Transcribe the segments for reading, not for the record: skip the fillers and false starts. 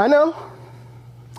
I know.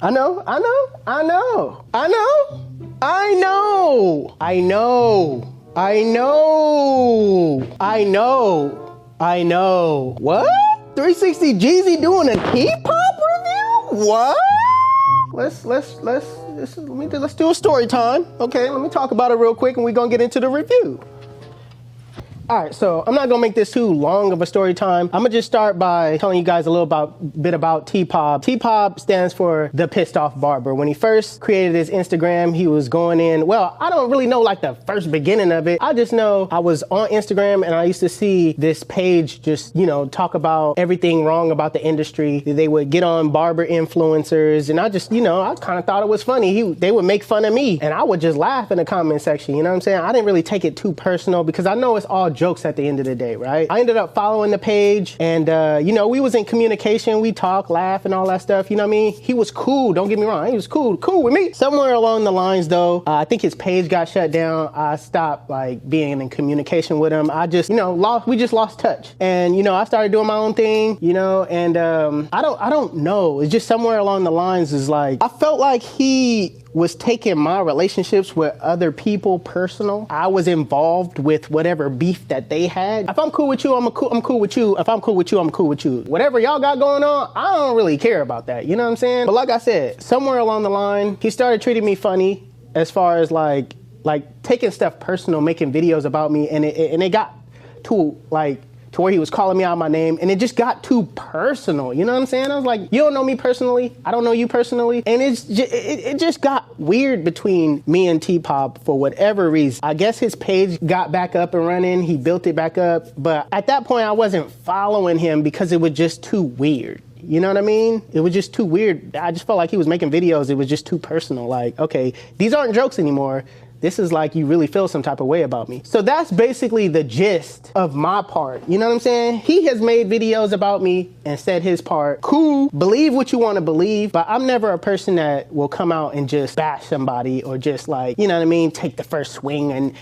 I know. I know. I know. I know. I know. I know. I know. I know. I know. What? 360 Jeezy doing a Tpob review? What? Let's do a story time. Okay, let me talk about it real quick and we're gonna get into the review. All right, so I'm not gonna make this too long of a story time. I'm gonna just start by telling you guys a little bit about Tpob. Tpob stands for the pissed off barber. When he first created his Instagram, he was going in, well, I don't really know like the first beginning of it. I just know I was on Instagram and I used to see this page just, you know, talk about everything wrong about the industry. They would get on barber influencers and I just, you know, I kind of thought it was funny. They would make fun of me and I would just laugh in the comment section, you know what I'm saying? I didn't really take it too personal because I know it's all jokes at the end of the day, right? I ended up following the page and, you know, we was in communication. We talk, laugh and all that stuff. You know what I mean? He was cool. Don't get me wrong. He was cool with me. Somewhere along the lines though, I think his page got shut down. I stopped like being in communication with him. I just, you know, we just lost touch. And, you know, I started doing my own thing, you know, and I don't know. It's just somewhere along the lines is like, I felt like he was taking my relationships with other people personal. I was involved with whatever beef that they had. If I'm cool with you, I'm cool with you. If I'm cool with you, I'm cool with you. Whatever y'all got going on, I don't really care about that. You know what I'm saying? But like I said, somewhere along the line, he started treating me funny as far as like taking stuff personal, making videos about me, and it got to where he was calling me out my name and it just got too personal. You know what I'm saying? I was like, you don't know me personally. I don't know you personally. And it just got weird between me and Tpob for whatever reason. I guess his page got back up and running. He built it back up. But at that point, I wasn't following him because it was just too weird. You know what I mean? It was just too weird. I just felt like he was making videos. It was just too personal. Like, okay, these aren't jokes anymore. This is like you really feel some type of way about me. So that's basically the gist of my part. You know what I'm saying? He has made videos about me and said his part. Cool, believe what you want to believe, but I'm never a person that will come out and just bash somebody or just like, you know what I mean, take the first swing and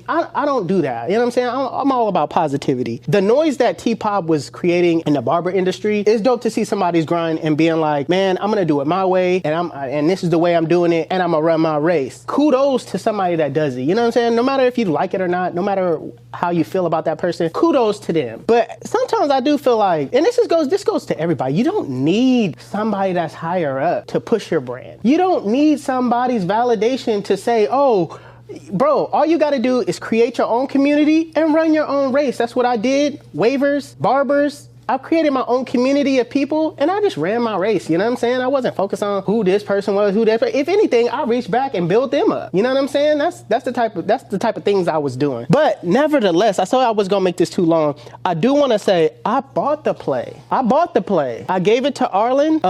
I don't do that. You know what I'm saying? I'm all about positivity. The noise that Tpob was creating in the barber industry is dope to see somebody's grind and being like, man, I'm gonna do it my way and this is the way I'm doing it and I'm gonna run my race. Kudos to somebody that does it. You know what I'm saying? No matter if you like it or not, no matter how you feel about that person, kudos to them. But sometimes I do feel like, and this goes to everybody, you don't need somebody that's higher up to push your brand. You don't need somebody's validation to say, oh, bro, all you gotta do is create your own community and run your own race. That's what I did. Waivers, barbers, I've created my own community of people and I just ran my race. You know what I'm saying? I wasn't focused on who this person was, who that. If anything, I reached back and built them up. You know what I'm saying? That's the type of things I was doing. But nevertheless, I said I was gonna make this too long. I do want to say I bought the play. I gave it to Arlen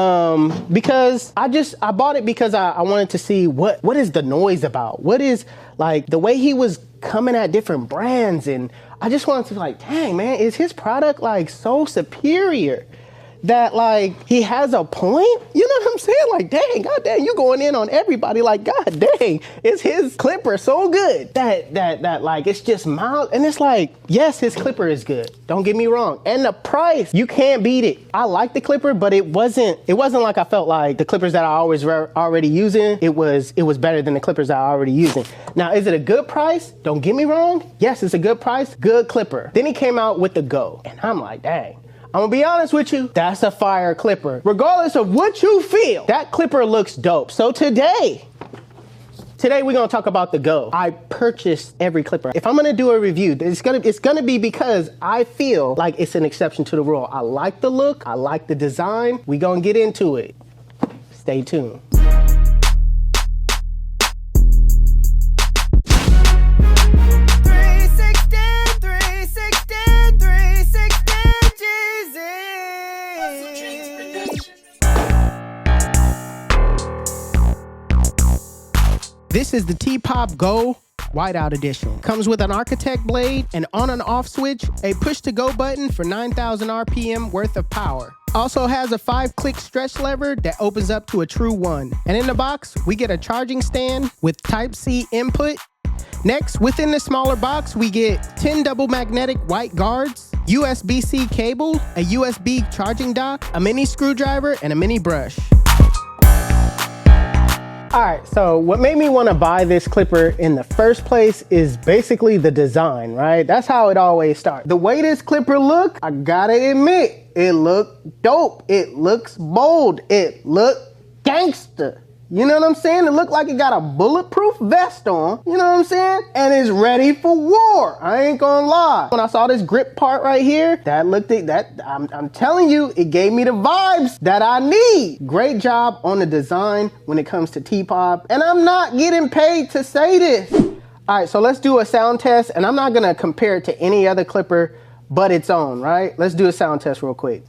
because I bought it because I wanted to see what is the noise about. What is like the way he was coming at different brands, and I just wanted to be like, dang man, is his product like so superior that like he has a point? You know what I'm saying? Like, dang, god dang, you going in on everybody. Like, god dang, is his clipper so good that like it's just mild? And it's like, yes, his clipper is good. Don't get me wrong. And the price, you can't beat it. I like the clipper, but it wasn't like I felt like the clippers that I always already using, it was better than the clippers that I already using. Now, is it a good price? Don't get me wrong. Yes, it's a good price, good clipper. Then he came out with the Go, and I'm like, dang. I'm gonna be honest with you, that's a fire clipper. Regardless of what you feel, that clipper looks dope. So today we're gonna talk about the Go. I purchased every clipper. If I'm gonna do a review, it's gonna be because I feel like it's an exception to the rule. I like the look, I like the design. We gonna get into it. Stay tuned. This is the Tpob Go Whiteout Edition. Comes with an architect blade, an on and off switch, a push to go button for 9,000 RPM worth of power. Also has a 5-click stretch lever that opens up to a true 1. And in the box, we get a charging stand with Type-C input. Next, within the smaller box, we get 10 double magnetic white guards, USB-C cable, a USB charging dock, a mini screwdriver, and a mini brush. All right, so what made me want to buy this clipper in the first place is basically the design, right? That's how it always starts. The way this clipper look, I gotta admit, it look dope. It looks bold. It look gangster. You know what I'm saying? It looked like it got a bulletproof vest on, you know what I'm saying? And it's ready for war. I ain't gonna lie. When I saw this grip part right here, I'm telling you, it gave me the vibes that I need. Great job on the design when it comes to Tpob. And I'm not getting paid to say this. All right, so let's do a sound test, and I'm not gonna compare it to any other clipper but its own, right? Let's do a sound test real quick.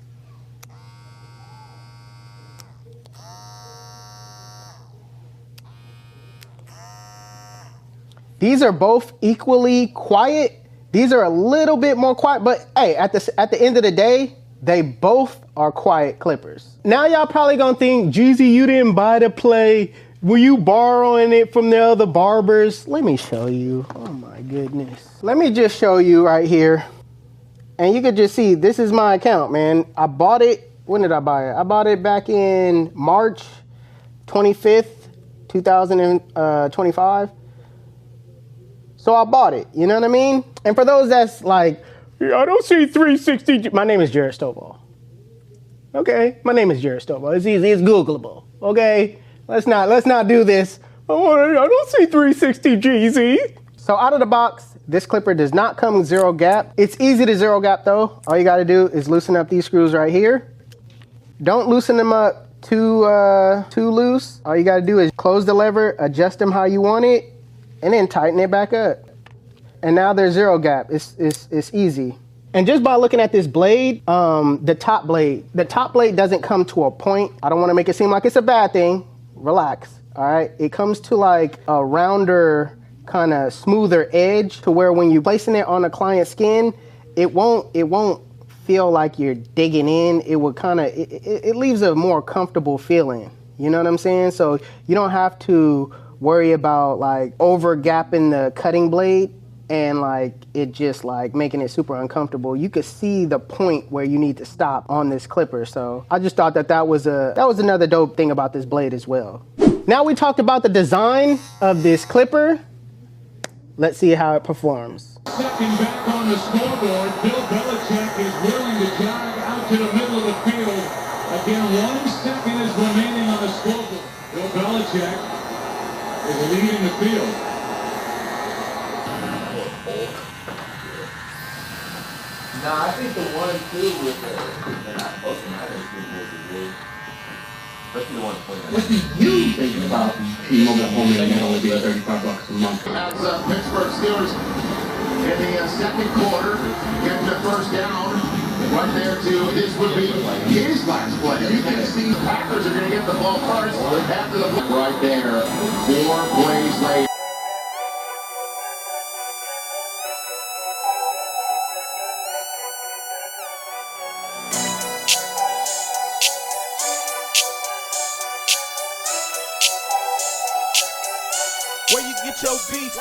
These are both equally quiet. These are a little bit more quiet, but hey, at the end of the day, they both are quiet clippers. Now y'all probably gonna think, Jeezy, you didn't buy the play. Were you borrowing it from the other barbers? Let me show you. Oh my goodness. Let me just show you right here. And you can just see, this is my account, man. I bought it, when did I buy it? I bought it back in March 25th, 2025. So I bought it, you know what I mean? And for those that's like, yeah, I don't see 360. My name is Jared Stovall. Okay, my name is Jared Stovall. It's easy, it's Googleable. Okay, let's not do this. I don't see 360 GZ. So out of the box, this clipper does not come with zero gap. It's easy to zero gap though. All you gotta do is loosen up these screws right here. Don't loosen them up too loose. All you gotta do is close the lever, adjust them how you want it, and then tighten it back up. And now there's zero gap. It's easy. And just by looking at this blade, the top blade doesn't come to a point. I don't wanna make it seem like it's a bad thing. Relax, all right? It comes to like a rounder, kind of smoother edge to where when you're placing it on a client's skin, it won't feel like you're digging in. It will kind of, it leaves a more comfortable feeling. You know what I'm saying? So you don't have to worry about like over gapping the cutting blade and like it just like making it super uncomfortable. You could see the point where you need to stop on this clipper. So I just thought that was another dope thing about this blade as well. Now we talked about the design of this clipper. Let's see how it performs. Second back on the scoreboard, Bill Belichick is willing to jog out to the middle of the field. Again, 1 second is remaining on the scoreboard. Bill Belichick is leading the field. Nah, I think the 1-2 with they're not supposed to matter. Especially the 1-20. What do you think about T-Mobile home and only being $35 a month? As Pittsburgh Steelers in the second quarter get the first down right there to this would be his last play. You can see the Packers are going to get the ball first after the right there. 4 plays later. Where you get your beats?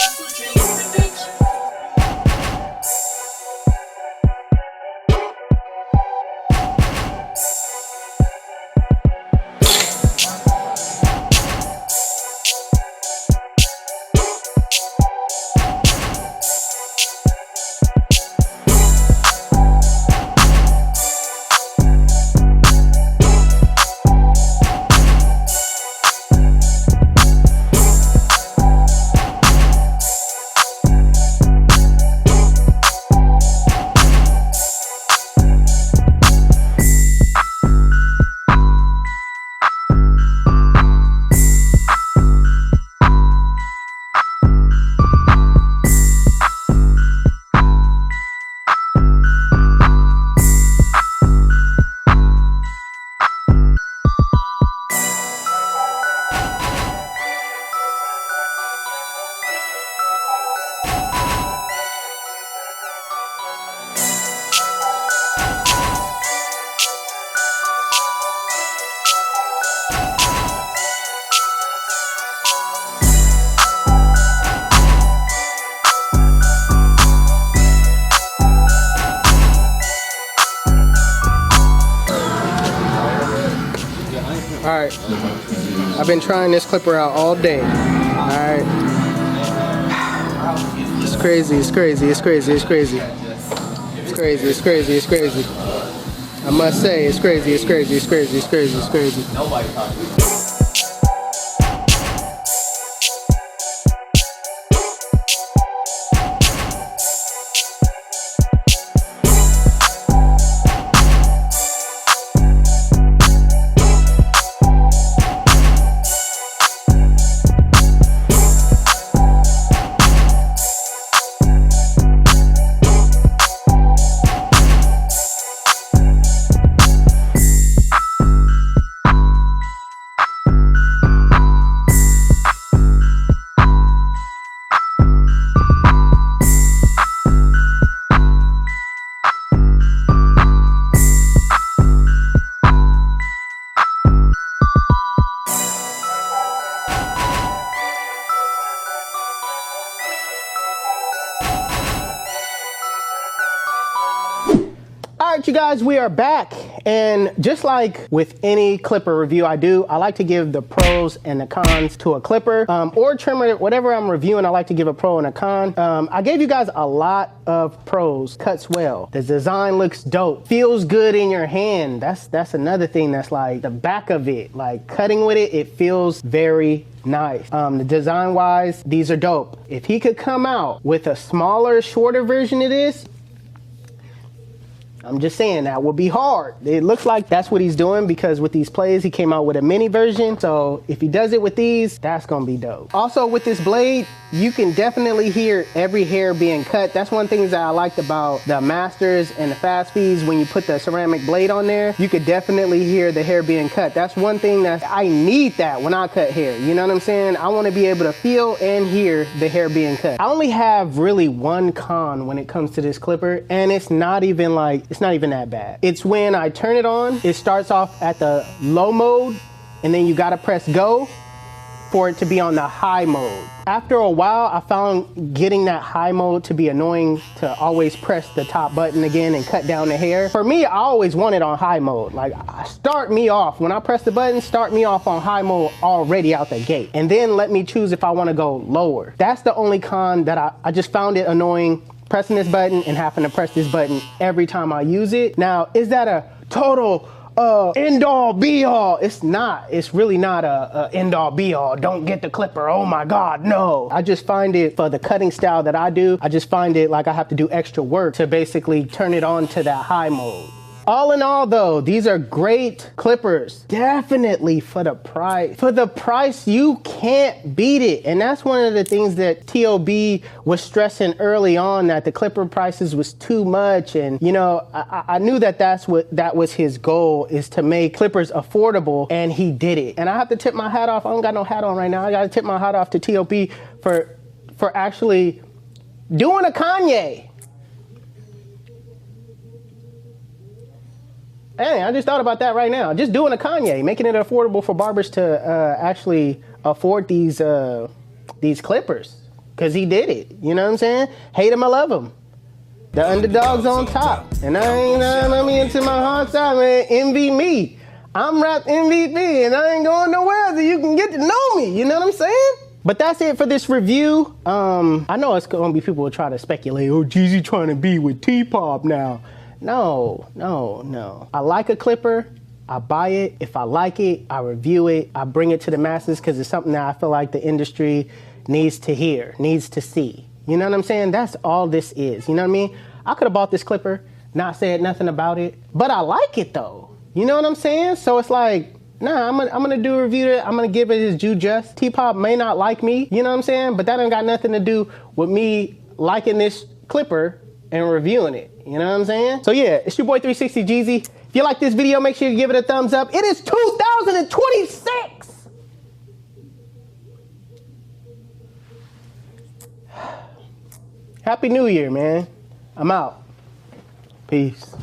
right. I've been trying this clipper out all day. All right. It's crazy, it's crazy, it's crazy, it's crazy. It's crazy, it's crazy, it's crazy. I must say, it's crazy, it's crazy, it's crazy, it's crazy, it's crazy. Nobody talking. All right, you guys, we are back. And just like with any clipper review I do, I like to give the pros and the cons to a clipper or trimmer, whatever I'm reviewing, I like to give a pro and a con. I gave you guys a lot of pros. Cuts well. The design looks dope. Feels good in your hand. That's another thing that's like the back of it. Like cutting with it, it feels very nice. The design wise, these are dope. If he could come out with a smaller, shorter version of this, I'm just saying that would be hard. It looks like that's what he's doing because with these plays, he came out with a mini version. So if he does it with these, that's gonna be dope. Also with this blade, you can definitely hear every hair being cut. That's one thing that I liked about the Masters and the Fast Feeds. When you put the ceramic blade on there, you could definitely hear the hair being cut. That's one thing that I need that when I cut hair. You know what I'm saying? I wanna be able to feel and hear the hair being cut. I only have really one con when it comes to this clipper, and it's not even that bad. It's when I turn it on, it starts off at the low mode, and then you gotta press go for it to be on the high mode. After a while, I found getting that high mode to be annoying to always press the top button again and cut down the hair. For me, I always want it on high mode. Like, start me off. When I press the button, start me off on high mode already out the gate. And then let me choose if I wanna go lower. That's the only con that I just found it annoying, pressing this button and having to press this button every time I use it. Now, is that a total end all be all? It's not. It's really not a end all be all. Don't get the clipper. Oh my God, no. I just find it, for the cutting style that I do, I just find it like I have to do extra work to basically turn it on to that high mode. All in all though, these are great clippers. Definitely for the price. For the price, you can't beat it. And that's one of the things that Tpob was stressing early on, that the clipper prices was too much. And you know, I knew that that was his goal, is to make clippers affordable, and he did it. And I have to tip my hat off. I don't got no hat on right now. I gotta tip my hat off to Tpob for actually doing a Kanye. Hey, I just thought about that right now. Just doing a Kanye, making it affordable for barbers to actually afford these clippers, because he did it. You know what I'm saying? Hate him or love him, the underdog's on top. And I ain't let me into my heart side, man. Envy me. I'm rap MVP, and I ain't going nowhere so you can get to know me. You know what I'm saying? But that's it for this review. I know it's gonna be people who try to speculate. Oh, Jeezy trying to be with Tpob now. No. I like a clipper, I buy it. If I like it, I review it. I bring it to the masses because it's something that I feel like the industry needs to hear, needs to see. You know what I'm saying? That's all this is. You know what I mean? I could have bought this clipper, not said nothing about it, but I like it though. You know what I'm saying? So it's like, nah, I'm gonna do a review. I'm gonna give it his due just. Tpob may not like me, you know what I'm saying? But that ain't got nothing to do with me liking this clipper and reviewing it. You know what I'm saying? So yeah, it's your boy 360 Jeezy. If you like this video, make sure you give it a thumbs up. It is 2026. Happy New Year, man. I'm out. Peace.